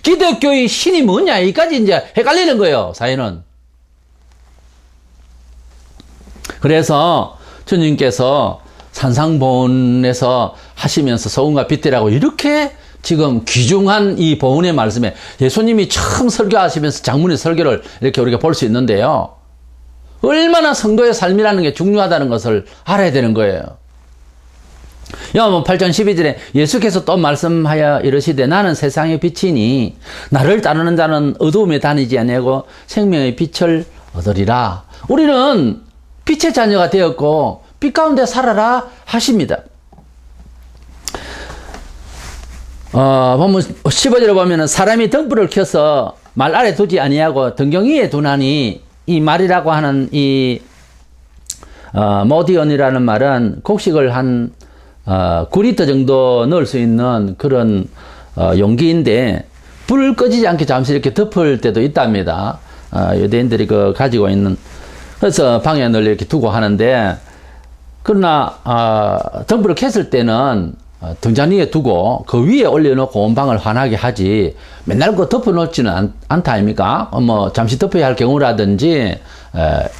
Speaker 1: 기독교의 신이 뭐냐 여기까지 이제 헷갈리는 거예요, 사회는. 그래서 주님께서 산상보훈에서 하시면서 소금과 빛이라고 이렇게 지금 귀중한 이 보훈의 말씀에 예수님이 처음 설교하시면서 장문의 설교를 이렇게 우리가 볼 수 있는데요. 얼마나 성도의 삶이라는 게 중요하다는 것을 알아야 되는 거예요. 요한복음 8장 12절에 예수께서 또 말씀하여 이르시되 나는 세상의 빛이니 나를 따르는 자는 어두움에 다니지 아니하고 생명의 빛을 얻으리라. 우리는 빛의 자녀가 되었고 빛 가운데 살아라 하십니다. 보면 15절에 보면은 사람이 등불을 켜서 말 아래 두지 아니하고 등경 위에 두나니 이 말이라고 하는 이 모디언이라는 말은 곡식을 한 9리터 정도 넣을 수 있는 그런 용기인데 불 꺼지지 않게 잠시 이렇게 덮을 때도 있답니다. 유대인들이 그 가지고 있는, 그래서 방에 늘 이렇게 두고 하는데, 그러나 등불을 켰을 때는 등잔 위에 두고 그 위에 올려놓고 온 방을 환하게 하지 맨날 그 덮어놓지는 않다 아닙니까? 뭐 잠시 덮어야 할 경우라든지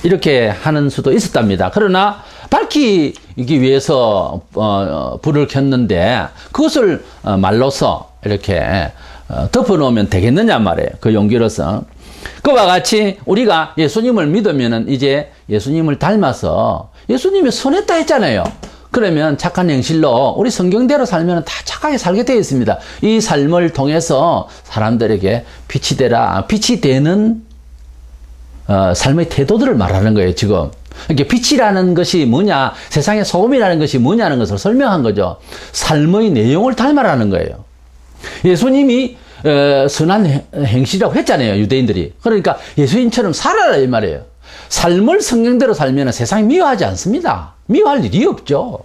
Speaker 1: 이렇게 하는 수도 있었답니다. 그러나 밝히기 위해서 불을 켰는데 그것을 말로서 이렇게 덮어놓으면 되겠느냐 말이에요. 그 용기로서. 그와 같이 우리가 예수님을 믿으면은 이제 예수님을 닮아서 예수님이 선했다 했잖아요. 그러면 착한 행실로 우리 성경대로 살면 다 착하게 살게 되어 있습니다. 이 삶을 통해서 사람들에게 빛이 되라, 빛이 되는 삶의 태도들을 말하는 거예요, 지금. 이렇게 빛이라는 것이 뭐냐, 세상의 소금이라는 것이 뭐냐는 것을 설명한 거죠. 삶의 내용을 닮아라는 거예요. 예수님이 선한 행실이라고 했잖아요, 유대인들이. 그러니까 예수님처럼 살아라 이 말이에요. 삶을 성경대로 살면 세상이 미워하지 않습니다. 미워할 일이 없죠.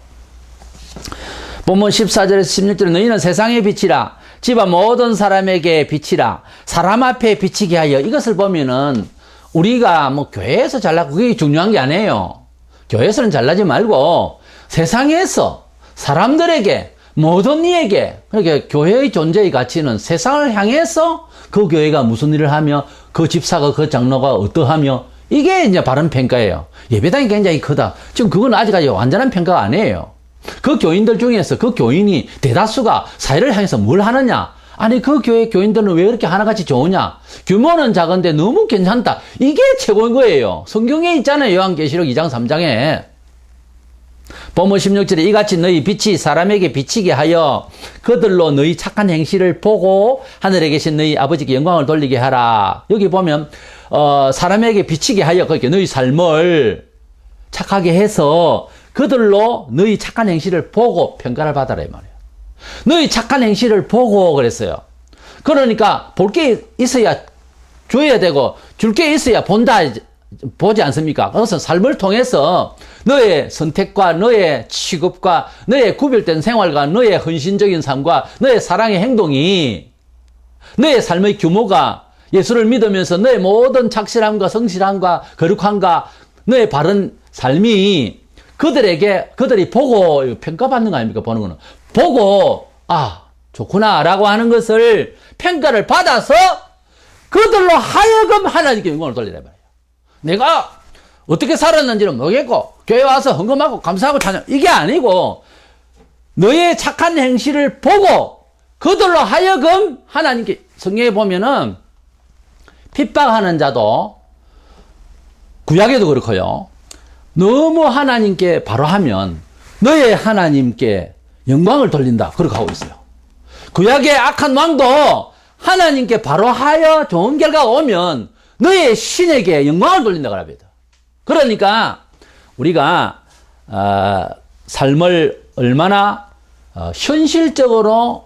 Speaker 1: 본문 14절에서 16절에 너희는 세상의 빛이라, 집안 모든 사람에게 빛이라, 사람 앞에 비치게 하여. 이것을 보면은 우리가 뭐 교회에서 잘나고 그게 중요한 게 아니에요. 교회에서는 잘나지 말고 세상에서 사람들에게, 모든 이에게, 그러니까 교회의 존재의 가치는 세상을 향해서 그 교회가 무슨 일을 하며 그 집사가 그 장로가 어떠하며, 이게 이제 바른 평가예요. 예배당이 굉장히 크다. 지금 그건 아직까지 완전한 평가가 아니에요. 그 교인들 중에서 그 교인이 대다수가 사회를 향해서 뭘 하느냐? 아니 그 교회 교인들은 왜 이렇게 하나같이 좋으냐? 규모는 작은데 너무 괜찮다. 이게 최고인 거예요. 성경에 있잖아요. 요한계시록 2장 3장에. 본문 16절에 이같이 너희 빛이 사람에게 비치게 하여 그들로 너희 착한 행실을 보고 하늘에 계신 너희 아버지께 영광을 돌리게 하라. 여기 보면 사람에게 비치게 하여, 그렇게 너희 삶을 착하게 해서 그들로 너희 착한 행실을 보고 평가를 받아라 이 말이에요. 너희 착한 행실을 보고 그랬어요. 그러니까 볼 게 있어야 줘야 되고 줄 게 있어야 본다 보지 않습니까? 그것은 삶을 통해서 너의 선택과 너의 취급과 너의 구별된 생활과 너의 헌신적인 삶과 너의 사랑의 행동이, 너의 삶의 규모가 예수를 믿으면서 너의 모든 착실함과 성실함과 거룩함과 너의 바른 삶이 그들이 보고 평가받는 거 아닙니까? 보는 거는. 보고, 아, 좋구나 라고 하는 것을 평가를 받아서 그들로 하여금 하나님께 영광을 돌리라 말이에요. 내가 어떻게 살았는지는 모르겠고 교회 와서 헌금하고 감사하고 찬양, 이게 아니고 너의 착한 행실을 보고 그들로 하여금 하나님께, 성경에 보면은 핍박하는 자도 구약에도 그렇고요. 너무 하나님께 바로 하면 너의 하나님께 영광을 돌린다. 그렇게 하고 있어요. 구약의 악한 왕도 하나님께 바로 하여 좋은 결과가 오면 너의 신에게 영광을 돌린다고 합니다. 그러니까 우리가 삶을 얼마나 현실적으로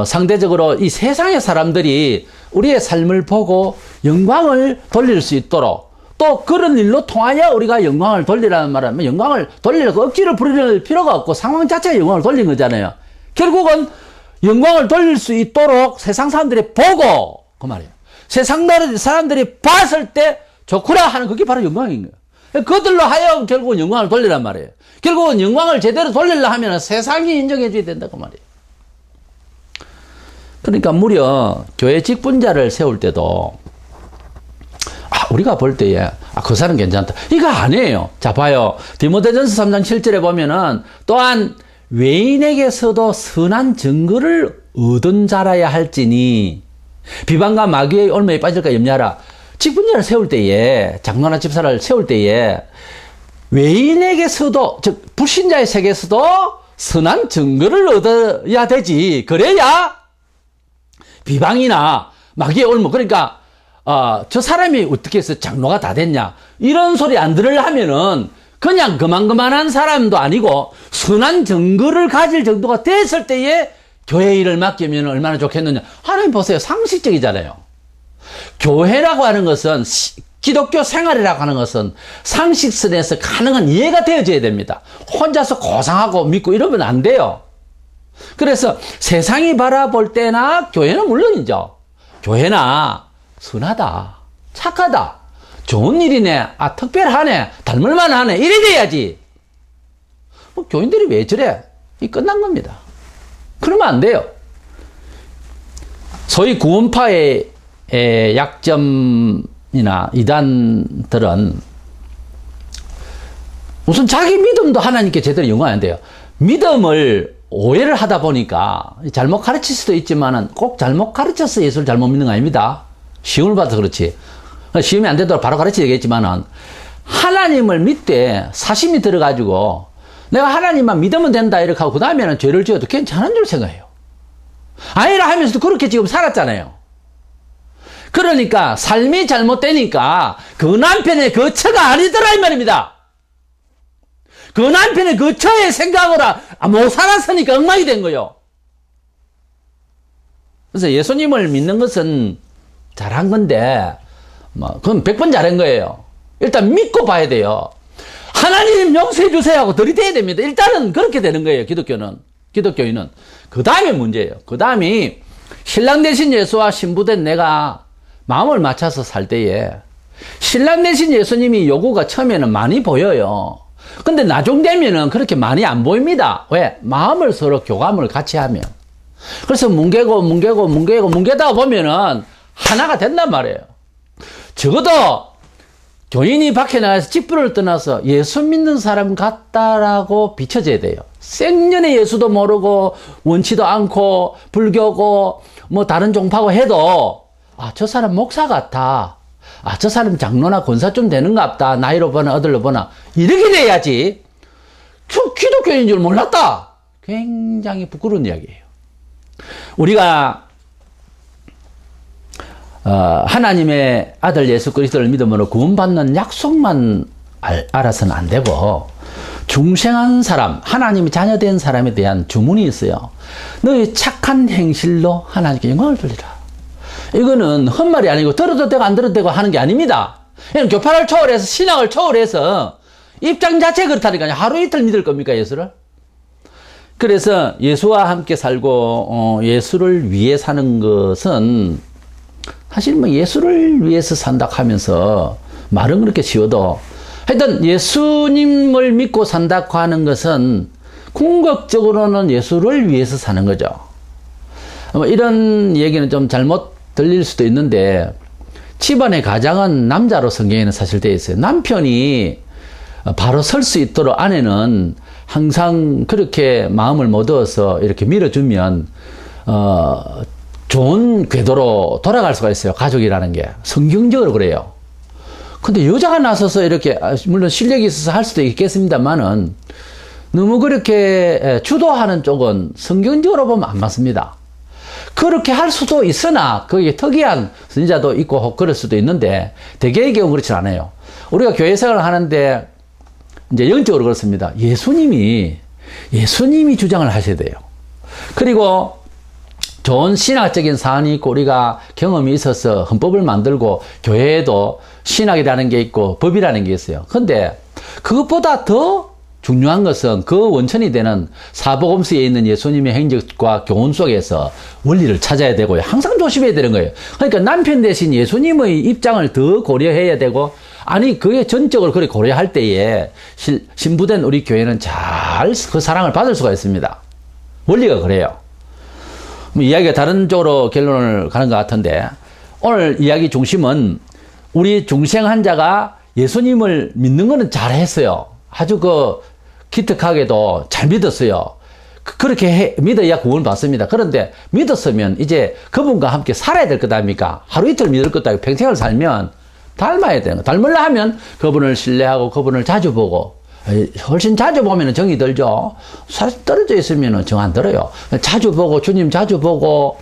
Speaker 1: 상대적으로 이 세상의 사람들이 우리의 삶을 보고 영광을 돌릴 수 있도록, 또 그런 일로 통하여 우리가 영광을 돌리라는 말은 영광을 돌리려고 억지로 부릴 필요가 없고 상황 자체가 영광을 돌린 거잖아요. 결국은 영광을 돌릴 수 있도록 세상 사람들이 보고, 그 말이에요. 세상 사람들이 봤을 때 좋구나 하는 그게 바로 영광인 거예요. 그들로 하여금 결국은 영광을 돌리란 말이에요. 결국은 영광을 제대로 돌리려 하면 세상이 인정해 줘야 된다 그 말이에요. 그러니까 무려 교회 직분자를 세울 때도 우리가 볼 때에 그 사람 괜찮다 이거 아니에요. 자 봐요. 디모데전서 3장 7절에 보면은 또한 외인에게서도 선한 증거를 얻은 자라야 할지니 비방과 마귀의 올매에 빠질까 염려하라. 직분자를 세울 때에, 장로나 집사를 세울 때에 외인에게서도, 즉 불신자의 세계에서도 선한 증거를 얻어야 되지. 그래야 비방이나 마귀의 올무, 그러니까 저 사람이 어떻게 해서 장로가 다 됐냐 이런 소리 안 들으려면은 그냥 그만한 사람도 아니고 선한 증거를 가질 정도가 됐을 때에 교회 일을 맡기면 얼마나 좋겠느냐. 하나님 보세요. 상식적이잖아요. 교회라고 하는 것은 기독교 생활이라고 하는 것은 상식선에서 가능한 이해가 되어져야 됩니다. 혼자서 고상하고 믿고 이러면 안 돼요. 그래서 세상이 바라볼 때나 교회는 물론이죠. 교회나 선하다, 착하다, 좋은 일이네, 특별하네, 닮을만 하네, 이래 돼야지. 교인들이 왜 저래? 이 끝난 겁니다. 그러면 안 돼요. 소위 구원파의 약점이나 이단들은 우선 자기 믿음도 하나님께 제대로 연관 안 돼요. 믿음을 오해를 하다 보니까 잘못 가르칠 수도 있지만은 꼭 잘못 가르쳐서 예수를 잘못 믿는 거 아닙니다. 시험을 받아서 그렇지. 시험이 안 되도록 바로 가르쳐야 되겠지만은 하나님을 믿되 사심이 들어가지고 내가 하나님만 믿으면 된다 이렇게 하고 그 다음에는 죄를 지어도 괜찮은 줄 생각해요. 아니라 하면서도 그렇게 지금 살았잖아요. 그러니까 삶이 잘못되니까 그 남편의 그 처가 아니더라 이 말입니다. 그 남편의 그 처의 생각으로 못 살았으니까 엉망이 된 거예요. 그래서 예수님을 믿는 것은 잘한 건데 그건 100번 잘한 거예요. 일단 믿고 봐야 돼요. 하나님 용서해 주세요 하고 들이대야 됩니다. 일단은 그렇게 되는 거예요. 기독교인은. 그 다음에 문제예요. 그 다음이 신랑 대신 예수와 신부된 내가 마음을 맞춰서 살 때에 신랑 대신 예수님이 요구가 처음에는 많이 보여요. 근데 나중 되면은 그렇게 많이 안 보입니다. 왜? 마음을 서로 교감을 같이 하면. 그래서 뭉개다가 보면은 하나가 된단 말이에요. 적어도 교인이 밖에 나가서 직분을 떠나서 예수 믿는 사람 같다라고 비춰져야 돼요. 생전에 예수도 모르고 원치도 않고 불교고 뭐 다른 종파고 해도 저 사람 목사 같아. 저 사람 장로나 권사 좀 되는가 보다. 나이로 보나 어들로 보나. 이렇게 돼야지. 기독교인인 줄 몰랐다. 굉장히 부끄러운 이야기예요. 우리가 하나님의 아들 예수 그리스도를 믿음으로 구원받는 약속만 알아서는 안 되고 중생한 사람, 하나님의 자녀된 사람에 대한 주문이 있어요. 너의 착한 행실로 하나님께 영광을 돌리라. 이거는 헛말이 아니고 들어도 되고 안 들어도 되고 하는 게 아닙니다. 교파를 초월해서 신앙을 초월해서 입장 자체가 그렇다니까요. 하루 이틀 믿을 겁니까 예수를? 그래서 예수와 함께 살고 예수를 위해 사는 것은 사실 예수를 위해서 산다 하면서 말은 그렇게 쉬워도 하여튼 예수님을 믿고 산다고 하는 것은 궁극적으로는 예수를 위해서 사는 거죠. 이런 얘기는 좀 잘못 들릴 수도 있는데 집안의 가장은 남자로 성경에는 사실 되어 있어요. 남편이 바로 설 수 있도록 아내는 항상 그렇게 마음을 못 얻어서 이렇게 밀어주면 좋은 궤도로 돌아갈 수가 있어요. 가족이라는 게 성경적으로 그래요. 근데 여자가 나서서 이렇게 물론 실력이 있어서 할 수도 있겠습니다만은 너무 그렇게 주도하는 쪽은 성경적으로 보면 안 맞습니다. 그렇게 할 수도 있으나 거기에 특이한 선지자도 있고 혹 그럴 수도 있는데 대개의 경우 그렇지 않아요. 우리가 교회 생활을 하는데 이제 영적으로 그렇습니다. 예수님이 주장을 하셔야 돼요. 그리고 좋은 신학적인 사안이 있고 우리가 경험이 있어서 헌법을 만들고 교회에도 신학이라는 게 있고 법이라는 게 있어요. 근데 그것보다 더 중요한 것은 그 원천이 되는 사복음서에 있는 예수님의 행적과 교훈 속에서 원리를 찾아야 되고요. 항상 조심해야 되는 거예요. 그러니까 남편 대신 예수님의 입장을 더 고려해야 되고 그게 전적으로 그렇게 고려할 때에 신부된 우리 교회는 잘 그 사랑을 받을 수가 있습니다. 원리가 그래요. 이야기가 다른 쪽으로 결론을 가는 것 같은데 오늘 이야기 중심은 우리 중생 환자가 예수님을 믿는 거는 잘했어요. 아주 기특하게도 잘 믿었어요. 그렇게 믿어야 구원을 받습니다. 그런데 믿었으면 이제 그분과 함께 살아야 될 것 아닙니까? 하루 이틀 믿을 것도 아니고 평생을 살면 닮아야 되는 거. 닮으려 하면 그분을 신뢰하고 그분을 자주 보고 훨씬 자주 보면 정이 들죠. 사실 떨어져 있으면 정 안 들어요. 자주 보고 주님 자주 보고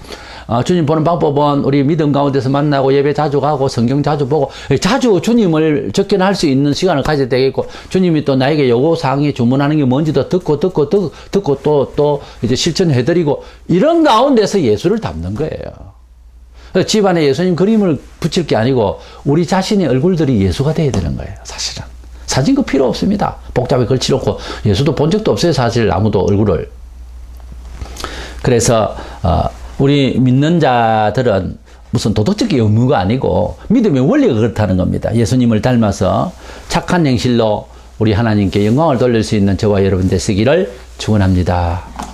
Speaker 1: 주님 보는 방법은 우리 믿음 가운데서 만나고 예배 자주 가고 성경 자주 보고 자주 주님을 접견할 수 있는 시간을 가져야 되겠고 주님이 또 나에게 요구사항이 주문하는 게 뭔지도 듣고 또 이제 실천해드리고 이런 가운데서 예수를 담는 거예요. 집안에 예수님 그림을 붙일 게 아니고 우리 자신의 얼굴들이 예수가 돼야 되는 거예요. 사실은. 사진 그 필요 없습니다. 복잡하게 걸쳐놓고 예수도 본 적도 없어요. 사실 아무도 얼굴을. 그래서 우리 믿는 자들은 무슨 도덕적인 의무가 아니고 믿음의 원리가 그렇다는 겁니다. 예수님을 닮아서 착한 행실로 우리 하나님께 영광을 돌릴 수 있는 저와 여러분 되시기를 축원합니다.